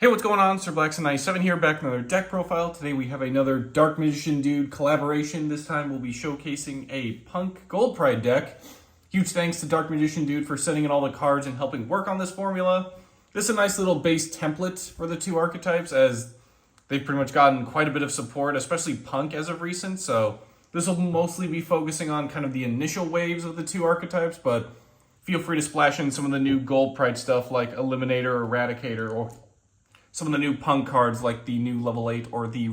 Hey, what's going on? Sir Blackson97 here, back with another deck profile. Today we have another Dark Magician Dude collaboration. This time we'll be showcasing a Punk Gold Pride deck. Huge thanks to Dark Magician Dude for sending in all the cards and helping work on this formula. This is a nice little base template for the two archetypes, as they've pretty much gotten quite a bit of support, especially Punk as of recent. So this will mostly be focusing on kind of the initial waves of the two archetypes, but feel free to splash in some of the new Gold Pride stuff like Eliminator, Eradicator, or some of the new Punk cards like the new level 8 or the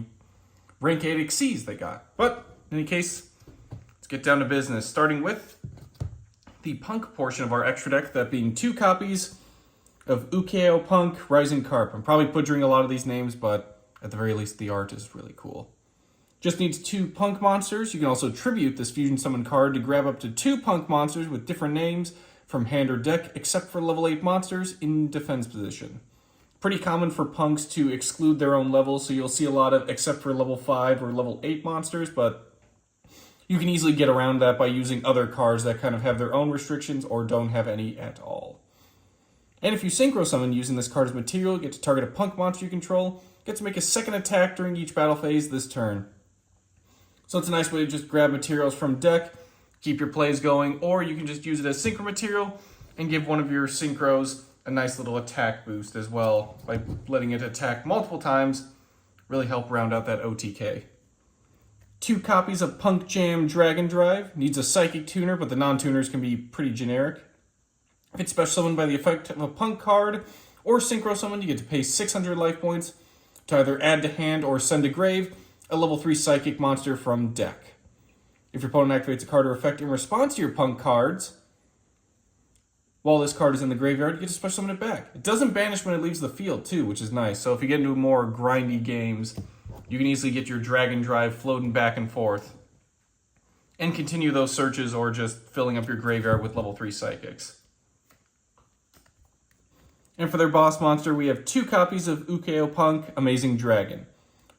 rank 8 Xyz they got. But in any case, let's get down to business. Starting with the Punk portion of our extra deck, that being 2 copies of YuGiOh Punk, Rising Carp. I'm probably butchering a lot of these names, but at the very least the art is really cool. Just needs 2 Punk monsters. You can also tribute this Fusion Summon card to grab up to 2 Punk monsters with different names from hand or deck, except for level 8 monsters in defense position. Pretty common for Punks to exclude their own levels, so you'll see a lot of except for level 5 or level 8 monsters, but you can easily get around that by using other cards that kind of have their own restrictions or don't have any at all. And if you Synchro Summon using this card as material, you get to target a Punk monster you control, get to make a second attack during each battle phase this turn. So it's a nice way to just grab materials from deck, keep your plays going, or you can just use it as Synchro material and give one of your Synchros a nice little attack boost as well by letting it attack multiple times. Really help round out that OTK. 2 copies of Punk Jam Dragon Drive. Needs a Psychic Tuner, but the non-tuners can be pretty generic. If it's special summoned by the effect of a Punk card or Synchro Summon, you get to pay 600 life points to either add to hand or send to grave a level 3 Psychic monster from deck. If your opponent activates a card or effect in response to your Punk cards, while this card is in the graveyard, you get to special summon it back. It doesn't banish when it leaves the field, too, which is nice. So if you get into more grindy games, you can easily get your Dragon Drive floating back and forth and continue those searches or just filling up your graveyard with level 3 Psychics. And for their boss monster, we have 2 copies of YuGiOh Punk, Amazing Dragon.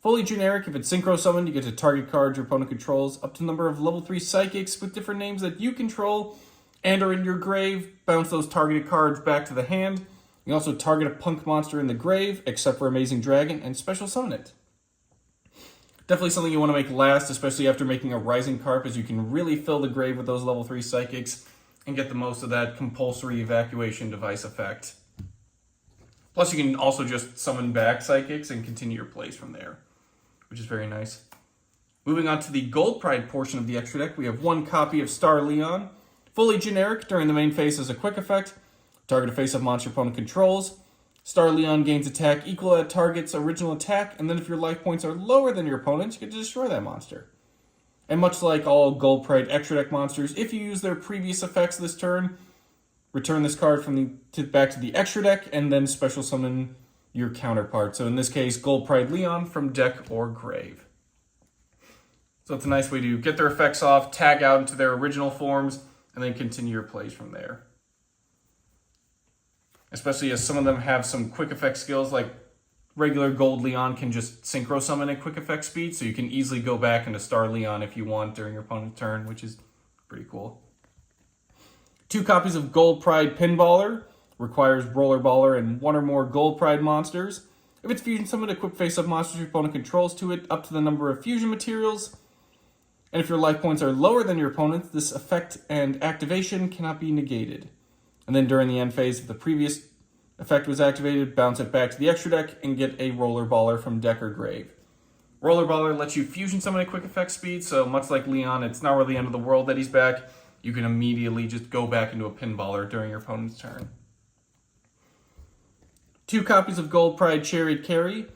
Fully generic, if it's Synchro Summoned, you get to target cards your opponent controls up to the number of level 3 Psychics with different names that you control and are in your grave. Bounce those targeted cards back to the hand. You can also target a Punk monster in the grave, except for Amazing Dragon, and special summon it. Definitely something you want to make last, especially after making a Rising Carp, as you can really fill the grave with those level 3 Psychics and get the most of that compulsory evacuation device effect. Plus you can also just summon back Psychics and continue your plays from there, which is very nice. Moving on to the Gold Pride portion of the extra deck, we have 1 copy of Star Leon. Fully generic, during the main phase as a quick effect. Target a face-up monster your opponent controls. Star Leon gains attack equal to that target's original attack, and then if your life points are lower than your opponent's, you get to destroy that monster. And much like all Gold Pride extra deck monsters, if you use their previous effects this turn, return this card back to the extra deck, and then special summon your counterpart. So in this case, Gold Pride Leon from deck or grave. So it's a nice way to get their effects off, tag out into their original forms, and then continue your plays from there. Especially as some of them have some quick effect skills, like regular Gold Leon can just Synchro Summon at quick effect speed, so you can easily go back into Star Leon if you want during your opponent's turn, which is pretty cool. 2 copies of Gold Pride Pinballer. Requires Rollerballer and 1 or more Gold Pride monsters. If it's Fusion Summon, equip face-up monsters your opponent controls to it up to the number of fusion materials. And if your life points are lower than your opponent's, this effect and activation cannot be negated. And then during the end phase, if the previous effect was activated, bounce it back to the extra deck and get a Rollerballer from deck or grave. Rollerballer lets you Fusion Summon at quick effect speed, so much like Leon, it's not really the end of the world that he's back. You can immediately just go back into a Pinballer during your opponent's turn. 2 copies of Gold Pride Chariot Carry.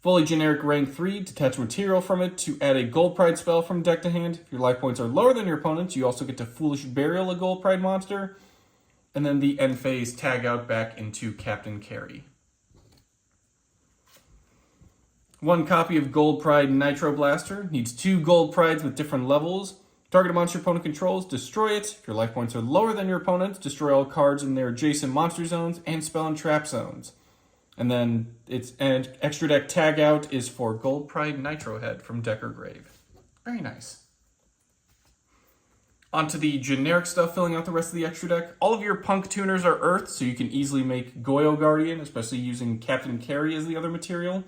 Fully generic rank 3, detach material from it to add a Gold Pride spell from deck to hand. If your life points are lower than your opponent's, you also get to Foolish Burial a Gold Pride monster. And then the end phase, tag out back into Captain Carry. 1 copy of Gold Pride Nitro Blaster. Needs 2 Gold Prides with different levels. Target a monster your opponent controls, destroy it. If your life points are lower than your opponent's, destroy all cards in their adjacent monster zones and spell and trap zones. And then its extra deck tag out is for Gold Pride Nitro Head from deck or grave. Very nice. Onto the generic stuff filling out the rest of the extra deck. All of your Punk tuners are Earth, so you can easily make YuGiOh Guardian, especially using Captain Carry as the other material.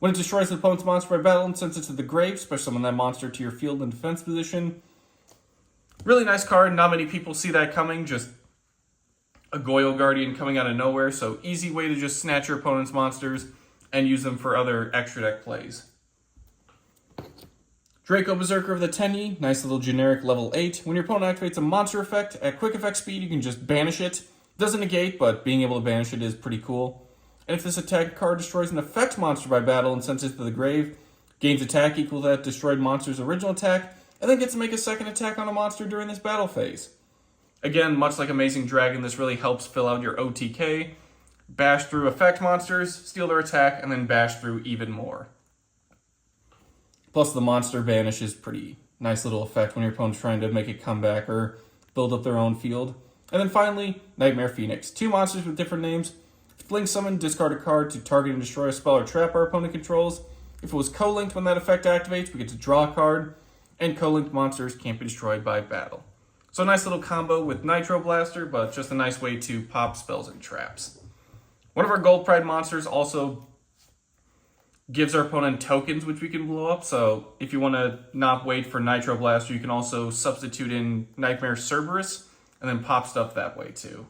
When it destroys an opponent's monster by battle and sends it to the grave, special summon that monster to your field in defense position. Really nice card. Not many people see that coming. Just a YuGiOh Guardian coming out of nowhere, so easy way to just snatch your opponent's monsters and use them for other extra deck plays. Draco Berserker of the Tenyi, nice little generic level 8. When your opponent activates a monster effect, at quick effect speed, you can just banish it. Doesn't negate, but being able to banish it is pretty cool. And if this attack card destroys an effect monster by battle and sends it to the grave, gains attack equal to that destroyed monster's original attack, and then gets to make a second attack on a monster during this battle phase. Again, much like Amazing Dragon, this really helps fill out your OTK. Bash through effect monsters, steal their attack, and then bash through even more. Plus, the monster banish is pretty nice little effect when your opponent's trying to make a comeback or build up their own field. And then finally, Nightmare Phoenix. 2 monsters with different names. If Blink Summon, discard a card to target and destroy a spell or trap our opponent controls. If it was co-linked when that effect activates, we get to draw a card. And co-linked monsters can't be destroyed by battle. So a nice little combo with Nitro Blaster, but just a nice way to pop spells and traps. One of our Gold Pride monsters also gives our opponent tokens which we can blow up, so if you want to not wait for Nitro Blaster, you can also substitute in Nightmare Cerberus and then pop stuff that way too.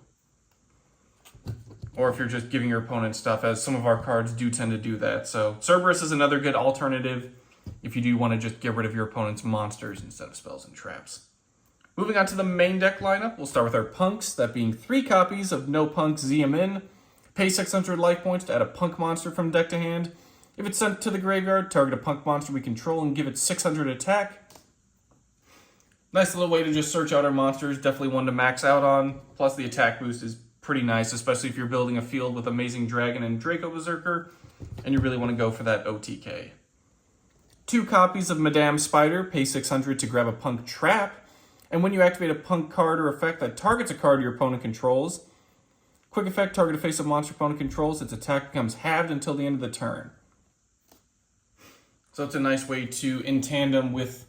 Or if you're just giving your opponent stuff, as some of our cards do tend to do that. So Cerberus is another good alternative if you do want to just get rid of your opponent's monsters instead of spells and traps. Moving on to the main deck lineup, we'll start with our punks, that being 3 copies of No Punk Ziamin. Pay 600 life points to add a punk monster from deck to hand. If it's sent to the graveyard, target a punk monster we control and give it 600 attack. Nice little way to just search out our monsters, definitely one to max out on. Plus the attack boost is pretty nice, especially if you're building a field with Amazing Dragon and Draco Berserker, and you really want to go for that OTK. 2 copies of Madame Spider, pay 600 to grab a punk trap, and when you activate a punk card or effect that targets a card your opponent controls, quick effect, target a face-up monster opponent controls, its attack becomes halved until the end of the turn. So it's a nice way to, in tandem with,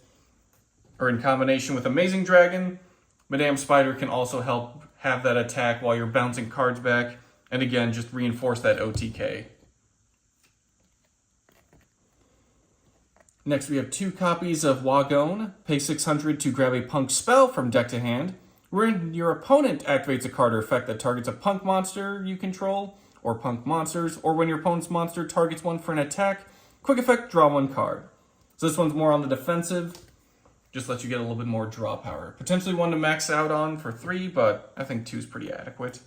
or in combination with Amazing Dragon, Madame Spider can also help have that attack while you're bouncing cards back, and again, just reinforce that OTK. Next, we have 2 copies of YuGiOh, pay 600 to grab a punk spell from deck to hand, wherein your opponent activates a card or effect that targets a punk monster you control, or punk monsters, or when your opponent's monster targets one for an attack, quick effect, draw 1 card. So this one's more on the defensive, just lets you get a little bit more draw power. Potentially one to max out on for 3, but I think 2 is pretty adequate.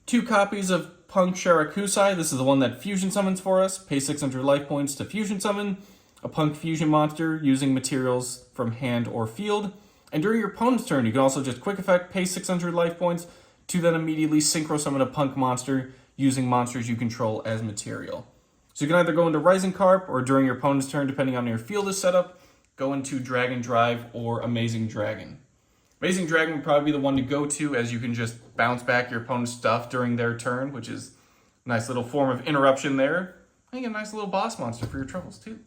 2 copies of Punk Shirakusai. This is the one that fusion summons for us. Pay 600 life points to fusion summon a punk fusion monster using materials from hand or field. And during your opponent's turn, you can also just quick effect, pay 600 life points to then immediately synchro summon a punk monster using monsters you control as material. So you can either go into Rising Carp, or during your opponent's turn, depending on your field is set up, go into Dragon Drive or Amazing Dragon. Amazing Dragon would probably be the one to go to, as you can just bounce back your opponent's stuff during their turn, which is a nice little form of interruption there. And you get a nice little boss monster for your troubles too.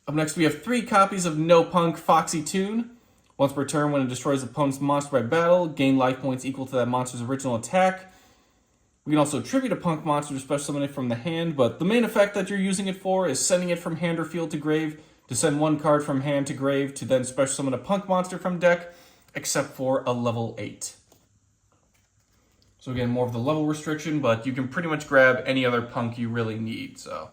Up next, we have 3 copies of No Punk Foxy Tune. Once per turn, when it destroys opponent's monster by battle, gain life points equal to that monster's original attack. We can also tribute a punk monster to special summon it from the hand, but the main effect that you're using it for is sending it from hand or field to grave, to send 1 card from hand to grave, to then special summon a punk monster from deck, except for a level 8. So again, more of the level restriction, but you can pretty much grab any other punk you really need. So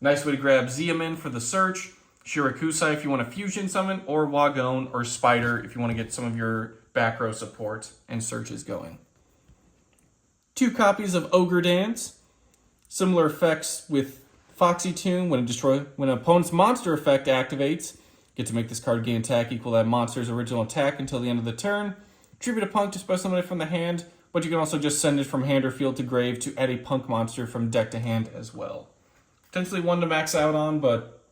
nice way to grab Ziamin for the search, Shirakusai if you want to fusion summon, or YuGiOh or Spider if you want to get some of your back row support and searches going. 2 copies of Ogre Dance. Similar effects with Foxy Tune. When an opponent's monster effect activates, get to make this card gain attack equal to that monster's original attack until the end of the turn. Tribute a punk to special summon it from the hand, but you can also just send it from hand or field to grave to add a punk monster from deck to hand as well. Potentially one to max out on, but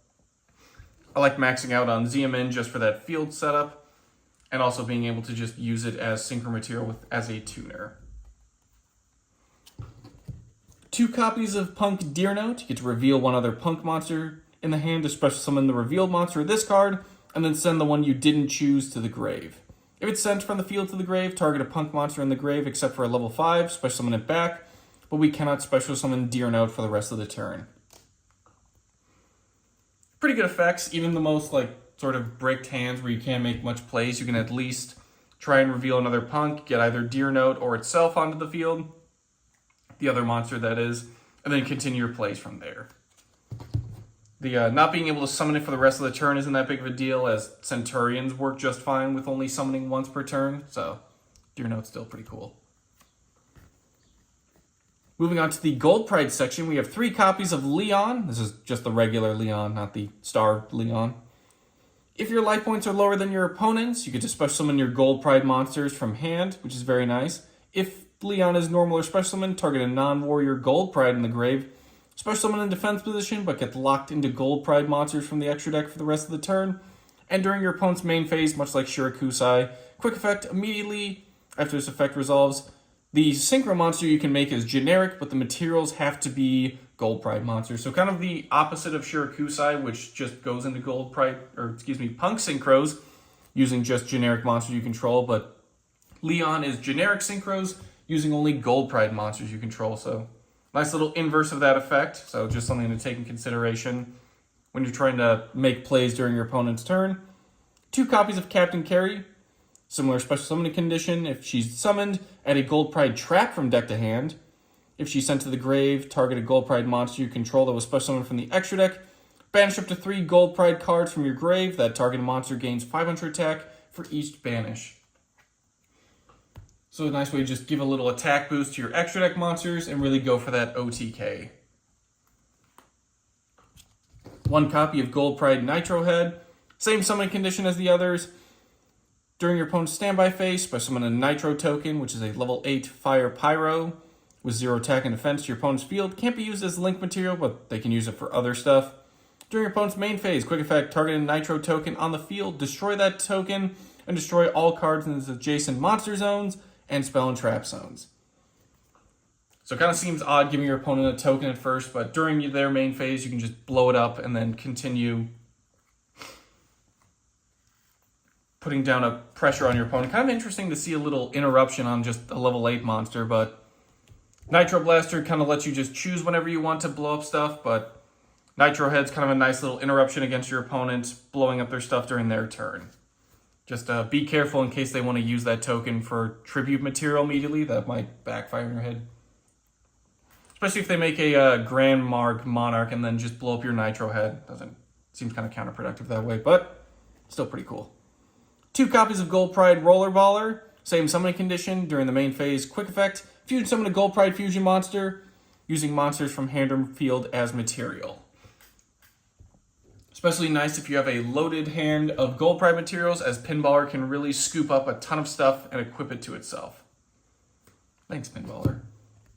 I like maxing out on Ziamin just for that field setup, and also being able to just use it as synchro material as a tuner. 2 copies of Punk Deer Note. You get to reveal 1 other punk monster in the hand to special summon the revealed monster of this card, and then send the one you didn't choose to the grave. If it's sent from the field to the grave, target a punk monster in the grave except for a level 5, special summon it back, but we cannot special summon Deer-Note for the rest of the turn. Pretty good effects, even the most sort of bricked hands where you can't make much plays, you can at least try and reveal another punk, get either Deer-Note or itself onto the field, the other monster that is, and then continue your plays from there. The not being able to summon it for the rest of the turn isn't that big of a deal, as Centurions work just fine with only summoning once per turn, so Deer-Note's still pretty cool. Moving on to the Gold Pride section, we have 3 copies of Leon. This is just the regular Leon, not the Star Leon. If your life points are lower than your opponent's, you can just special summon your Gold Pride monsters from hand, which is very nice. If Leon is normal or special summon, target a non-warrior Gold Pride in the grave. Special summon in defense position, but get locked into Gold Pride monsters from the extra deck for the rest of the turn. And during your opponent's main phase, much like Shirakusai, quick effect immediately after this effect resolves. The synchro monster you can make is generic, but the materials have to be Gold Pride monsters. So kind of the opposite of Shirakusai, which just goes into Punk synchros, using just generic monsters you control. But Leon is generic synchros, using only Gold Pride monsters you control. So nice little inverse of that effect. So just something to take in consideration when you're trying to make plays during your opponent's turn. 2 copies of Captain Carey. Similar special summoning condition. If she's summoned, add a Gold Pride trap from deck to hand. If she's sent to the grave, target a Gold Pride monster you control that was special summoned from the extra deck. Banish up to 3 Gold Pride cards from your grave. That target monster gains 500 attack for each banish. So a nice way to just give a little attack boost to your extra deck monsters and really go for that OTK. 1 copy of Gold Pride Nitro Head. Same summoning condition as the others. During your opponent's standby phase, special summon a Nitro token, which is a level 8 Fire Pyro with 0 attack and defense to your opponent's field. Can't be used as link material, but they can use it for other stuff. During your opponent's main phase, quick effect, target a Nitro token on the field, destroy that token, and destroy all cards in its adjacent monster zones and spell and trap zones. So it kind of seems odd giving your opponent a token at first, but during their main phase, you can just blow it up and then continue putting down a pressure on your opponent. Kind of interesting to see a little interruption on just a level 8 monster, but Nitro Blaster kind of lets you just choose whenever you want to blow up stuff, but Nitro Head's kind of a nice little interruption against your opponent, blowing up their stuff during their turn. Just be careful in case they want to use that token for tribute material immediately. That might backfire in your head. Especially if they make a Grand Monarch and then just blow up your Nitro Head. Seems kind of counterproductive that way, but still pretty cool. 2 copies of Gold Pride Rollerballer. Same summoning condition during the main phase. Quick effect. Fusion summon a Gold Pride fusion monster using monsters from hand or field as material. Especially nice if you have a loaded hand of Gold Pride materials, as Pinballer can really scoop up a ton of stuff and equip it to itself. Thanks, Pinballer.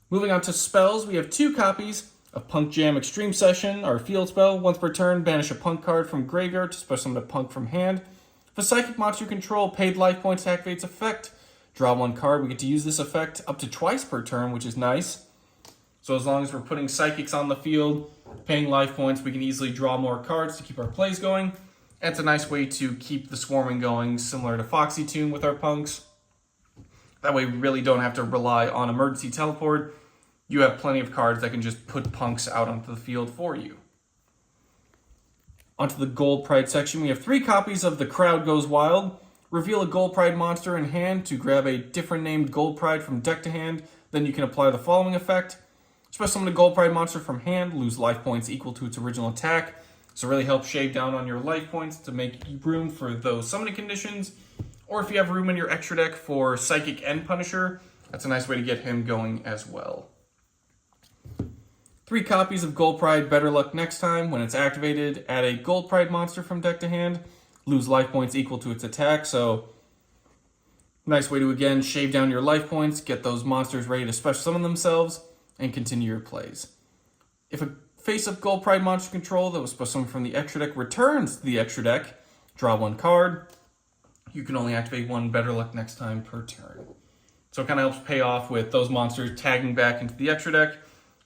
Moving on to spells, we have 2 copies of Punk Jam Extreme Session, our field spell. Once per turn, banish a Punk card from graveyard to special summon a Punk from hand. If a psychic monster you control paid life points to activate its effect, draw 1 card. We get to use this effect up to twice per turn, which is nice. So as long as we're putting psychics on the field, paying life points, we can easily draw more cards to keep our plays going. And it's a nice way to keep the swarming going, similar to Foxy Tune with our punks. That way we really don't have to rely on emergency teleport. You have plenty of cards that can just put punks out onto the field for you. Onto the Gold Pride section, we have 3 copies of The Crowd Goes Wild. Reveal a Gold Pride monster in hand to grab a different named Gold Pride from deck to hand. Then you can apply the following effect. Special summon a Gold Pride monster from hand, lose life points equal to its original attack. So really help shave down on your life points to make room for those summoning conditions. Or if you have room in your extra deck for Psychic and Punisher, that's a nice way to get him going as well. 3 copies of Gold Pride Better Luck Next Time. When it's activated, add a Gold Pride monster from deck to hand. Lose life points equal to its attack. So nice way to, again, shave down your life points, get those monsters ready to special summon themselves, and continue your plays. If a face-up Gold Pride monster control that was special summoned from the extra deck returns to the extra deck, draw 1 card. You can only activate 1 Better Luck Next Time per turn. So it kind of helps pay off with those monsters tagging back into the extra deck,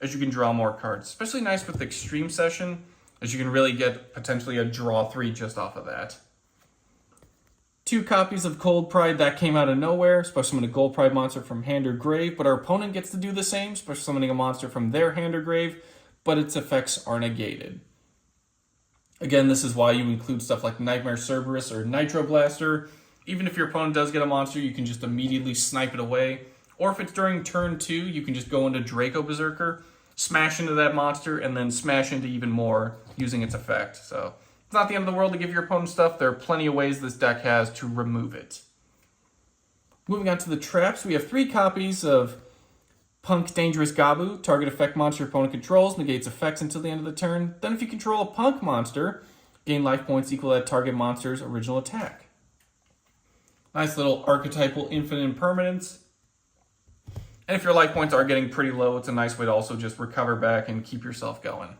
as you can draw more cards. Especially nice with Extreme Session, as you can really get potentially a draw 3 just off of that. 2 copies of Gold Pride, that came out of nowhere. Special summon a Gold Pride monster from hand or grave, but our opponent gets to do the same, special summoning a monster from their hand or grave, but its effects are negated. Again, this is why you include stuff like Nightmare Cerberus or Nitro Blaster. Even if your opponent does get a monster, you can just immediately snipe it away. Or if it's during turn 2, you can just go into Draco Berserker, smash into that monster, and then smash into even more using its effect. So it's not the end of the world to give your opponent stuff. There are plenty of ways this deck has to remove it. Moving on to the traps, we have 3 copies of P.U.N.K Dangerous Gabu. Target effect monster your opponent controls, negates effects until the end of the turn. Then if you control a P.U.N.K monster, gain life points equal to that target monster's original attack. Nice little archetypal infinite impermanence. And if your life points are getting pretty low, it's a nice way to also just recover back and keep yourself going.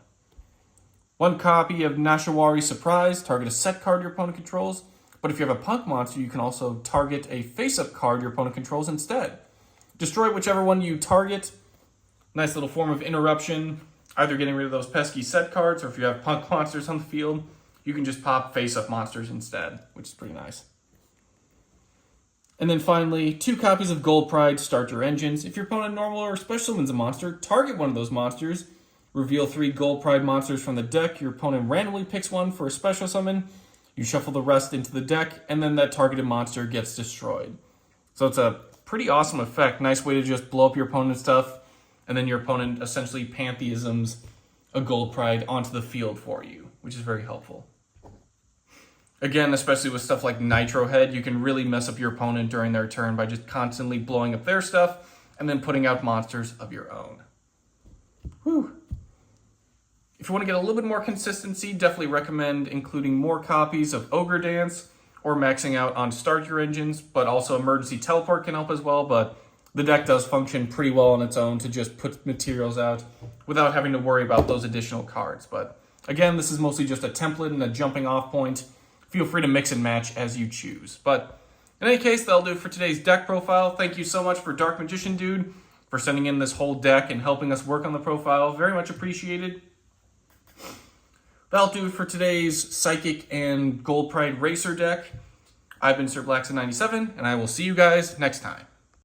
1 copy of Nashawari Surprise. Target a set card your opponent controls. But if you have a P.U.N.K monster, you can also target a face-up card your opponent controls instead. Destroy whichever one you target. Nice little form of interruption. Either getting rid of those pesky set cards, or if you have P.U.N.K monsters on the field, you can just pop face-up monsters instead, which is pretty nice. And then finally, 2 copies of Gold Pride, start your engines. If your opponent normal or special summons a monster, target one of those monsters. Reveal 3 Gold Pride monsters from the deck. Your opponent randomly picks one for a special summon. You shuffle the rest into the deck, and then that targeted monster gets destroyed. So it's a pretty awesome effect. Nice way to just blow up your opponent's stuff, and then your opponent essentially pantheisms a Gold Pride onto the field for you, which is very helpful. Again, especially with stuff like Nitro Head, you can really mess up your opponent during their turn by just constantly blowing up their stuff and then putting out monsters of your own. Whew. If you want to get a little bit more consistency, definitely recommend including more copies of Ogre Dance or maxing out on Start Your Engines, but also Emergency Teleport can help as well, but the deck does function pretty well on its own to just put materials out without having to worry about those additional cards. But again, this is mostly just a template and a jumping off point. Feel free to mix and match as you choose. But in any case, that'll do it for today's deck profile. Thank you so much for Dark Magician Dude for sending in this whole deck and helping us work on the profile. Very much appreciated. That'll do it for today's Psychic and Gold Pride Racer deck. I've been Sir Blackson97, and I will see you guys next time.